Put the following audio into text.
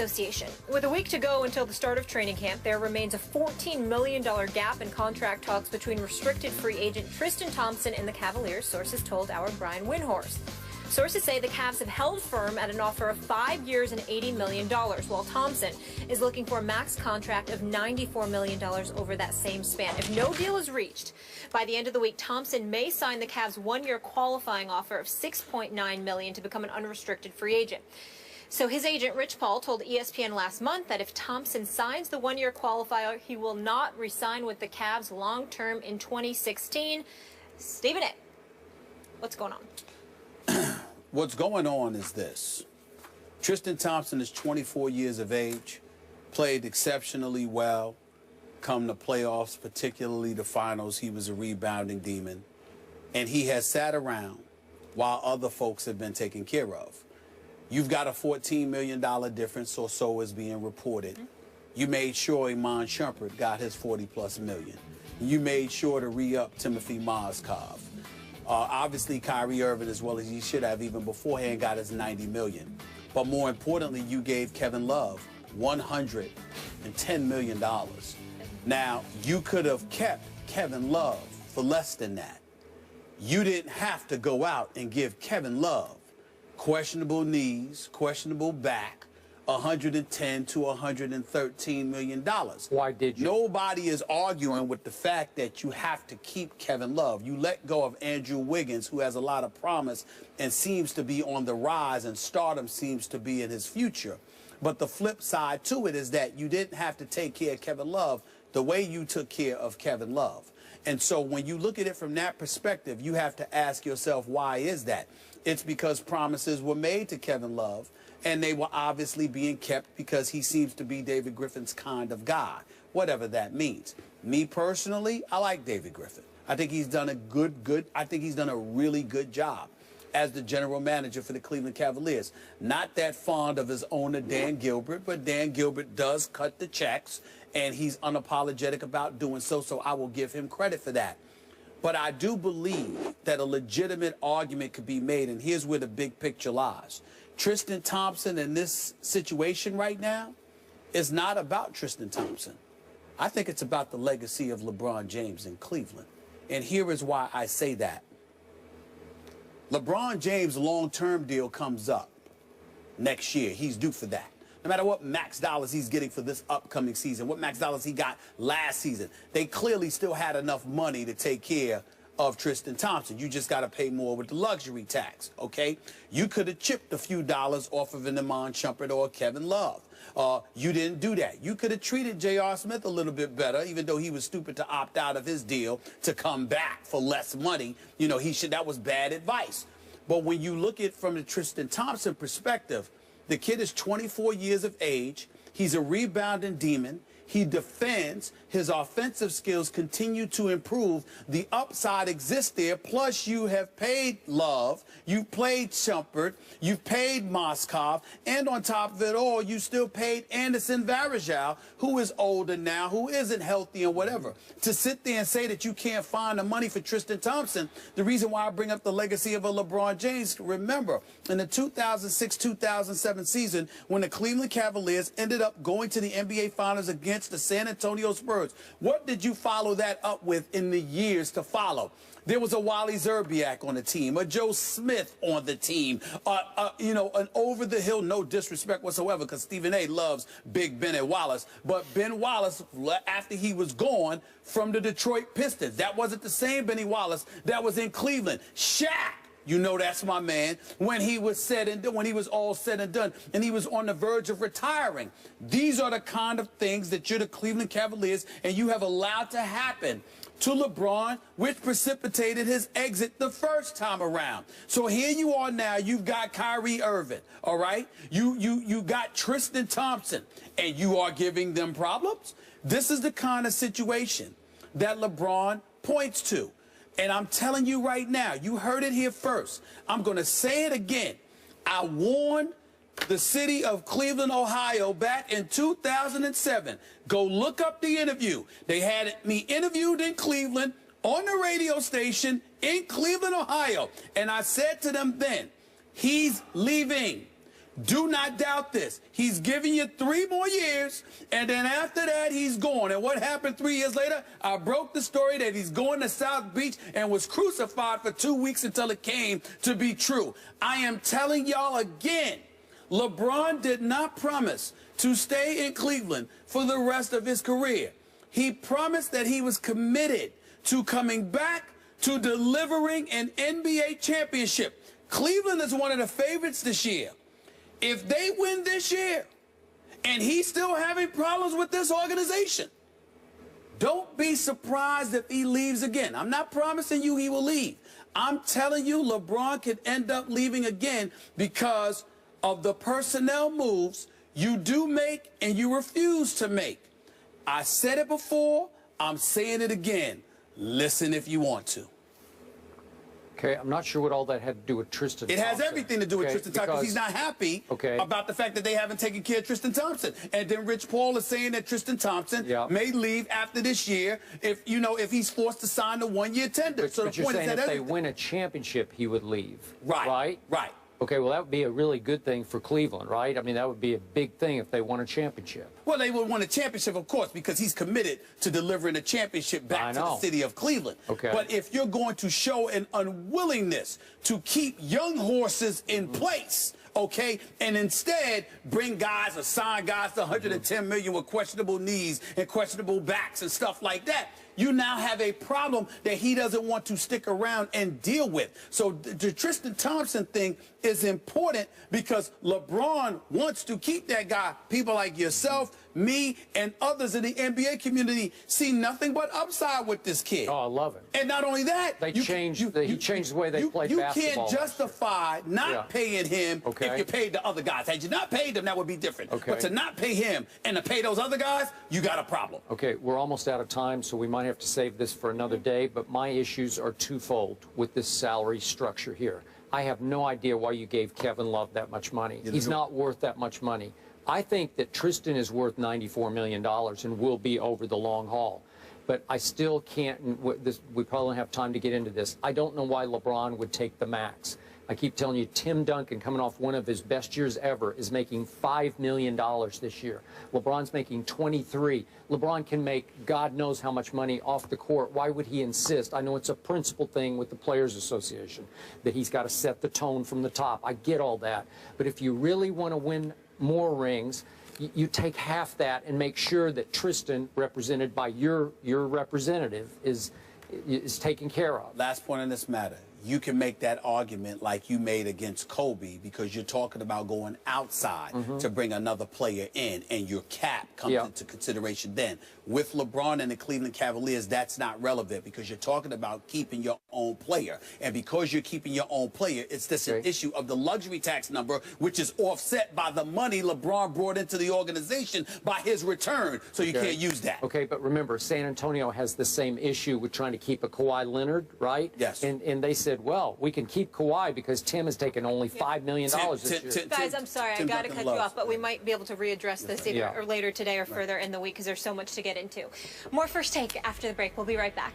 Association. With a week to go until the start of training camp, there remains a $14 million gap in contract talks between restricted free agent Tristan Thompson and the Cavaliers, sources told our Brian Windhorst. Sources say the Cavs have held firm at an offer of 5 years and $80 million, while Thompson is looking for a max contract of $94 million over that same span. If no deal is reached by the end of the week, Thompson may sign the Cavs' one-year qualifying offer of $6.9 million to become an unrestricted free agent. So his agent, Rich Paul, told ESPN last month that if Thompson signs the one-year qualifier, he will not re-sign with the Cavs long-term in 2016. Stephen A., what's going on? What's going on is this. Tristan Thompson is 24 years of age, played exceptionally well, come the playoffs, particularly the finals. He was a rebounding demon, and he has sat around while other folks have been taken care of. You've got a $14 million difference or so is being reported. You made sure Iman Shumpert got his 40+ million. You made sure to re-up Timothy Mozgov. Obviously, Kyrie Irving, as well as he should have even beforehand, got his $90 million. But more importantly, you gave Kevin Love $110 million. Now, you could have kept Kevin Love for less than that. You didn't have to go out and give Kevin Love questionable knees, questionable back, $110 to $113 million. Why did you? Nobody is arguing with the fact that you have to keep Kevin Love. You let go of Andrew Wiggins, who has a lot of promise and seems to be on the rise, and stardom seems to be in his future. But the flip side to it is that you didn't have to take care of Kevin Love the way you took care of Kevin Love. And so when you look at it from that perspective, you have to ask yourself, why is that? It's because promises were made to Kevin Love, and they were obviously being kept because he seems to be David Griffin's kind of guy, whatever that means. Me personally, I like David Griffin. I think he's done I think he's done a really good job as the general manager for the Cleveland Cavaliers. Not that fond of his owner, Dan Gilbert, but Dan Gilbert does cut the checks, and he's unapologetic about doing so, so I will give him credit for that. But I do believe that a legitimate argument could be made, and here's where the big picture lies. Tristan Thompson in this situation right now is not about Tristan Thompson. I think it's about the legacy of LeBron James in Cleveland. And here is why I say that. LeBron James' long-term deal comes up next year. He's due for that. No matter what max dollars he's getting for this upcoming season, what max dollars he got last season, they clearly still had enough money to take care of Tristan Thompson. You just got to pay more with the luxury tax, okay? You could have chipped a few dollars off of an Iman Shumpert or Kevin Love. You didn't do that. You could have treated J.R. Smith a little bit better, even though he was stupid to opt out of his deal to come back for less money. You know, that was bad advice. But when you look at it from the Tristan Thompson perspective, the kid is 24 years of age. He's a rebounding demon. He defends. His offensive skills continue to improve. The upside exists there. Plus, you have paid Love. You've played Shumpert. You've paid Mozgov. And on top of it all, you still paid Anderson Varejao, who is older now, who isn't healthy and whatever. To sit there and say that you can't find the money for Tristan Thompson, the reason why I bring up the legacy of a LeBron James, remember, in the 2006-2007 season, when the Cleveland Cavaliers ended up going to the NBA Finals against the San Antonio Spurs, what did you follow that up with in the years to follow? There was a Wally Zerbiak on the team, a Joe Smith on the team, you know, an over-the-hill, no disrespect whatsoever, because Stephen A. loves Big Ben Wallace, but Ben Wallace, after he was gone from the Detroit Pistons, that wasn't the same Benny Wallace that was in Cleveland. Shaq, you know that's my man, when he was all said and done, and he was on the verge of retiring. These are the kind of things that you're the Cleveland Cavaliers, and you have allowed to happen to LeBron, which precipitated his exit the first time around. So here you are now, you've got Kyrie Irving, all right? You got Tristan Thompson, and you are giving them problems? This is the kind of situation that LeBron points to. And I'm telling you right now, you heard it here first. I'm going to say it again. I warned the city of Cleveland, Ohio, back in 2007. Go look up the interview. They had me interviewed in Cleveland on the radio station in Cleveland, Ohio. And I said to them then, he's leaving. Do not doubt this. He's giving you 3 more years, and then after that, he's gone. And what happened 3 years later? I broke the story that he's going to South Beach and was crucified for 2 weeks until it came to be true. I am telling y'all again, LeBron did not promise to stay in Cleveland for the rest of his career. He promised that he was committed to coming back to delivering an NBA championship. Cleveland is one of the favorites this year. If they win this year and he's still having problems with this organization, don't be surprised if he leaves again. I'm not promising you he will leave. I'm telling you LeBron could end up leaving again because of the personnel moves you do make and you refuse to make. I said it before. I'm saying it again. Listen if you want to. Okay, I'm not sure what all that had to do with Tristan Thompson. It has everything to do with Tristan Thompson because he's not happy about the fact that they haven't taken care of Tristan Thompson. And then Rich Paul is saying that Tristan Thompson may leave after this year if he's forced to sign the 1-year tender. So but you're saying if they win a championship, he would leave, right? Right. Okay, well, that would be a really good thing for Cleveland, right? I mean, that would be a big thing if they won a championship. Well, they would win a championship, of course, because he's committed to delivering a championship back to the city of Cleveland. Okay. But if you're going to show an unwillingness to keep young horses in place, okay, and instead bring guys or sign guys to $110 million with questionable knees and questionable backs and stuff like that, you now have a problem that he doesn't want to stick around and deal with. So the Tristan Thompson thing is important because LeBron wants to keep that guy. People like yourself, me, and others in the NBA community see nothing but upside with this kid. Oh, I love him. And not only that, he changed the way they played basketball. You can't justify not paying him if you paid the other guys. Had you not paid them, that would be different. But to not pay him and to pay those other guys, you got a problem. Okay, we're almost out of time, so we might have to save this for another day, but my issues are twofold with this salary structure here. I have no idea why you gave Kevin Love that much money. He's not worth that much money. I think that Tristan is worth $94 million and will be over the long haul. But I still can't, we probably don't have time to get into this. I don't know why LeBron would take the max. I keep telling you, Tim Duncan, coming off one of his best years ever, is making $5 million this year. LeBron's making 23. LeBron can make God knows how much money off the court. Why would he insist? I know it's a principle thing with the Players Association, that he's got to set the tone from the top. I get all that. But if you really want to win more rings, you take half that and make sure that Tristan, represented by your representative, is taken care of. Last point on this matter. You can make that argument like you made against Kobe because you're talking about going outside to bring another player in, and your cap comes into consideration then. With LeBron and the Cleveland Cavaliers, that's not relevant because you're talking about keeping your own player. And because you're keeping your own player, it's just an issue of the luxury tax number, which is offset by the money LeBron brought into the organization by his return. So you can't use that. Okay, but remember, San Antonio has the same issue with trying to keep a Kawhi Leonard, right? Yes. And they said, well, we can keep Kawhi because Tim has taken only $5 million this year. Guys, I'm sorry, I got to cut you off, but we might be able to readdress this either or later today or further in the week because there's so much to get into. More First Take after the break. We'll be right back.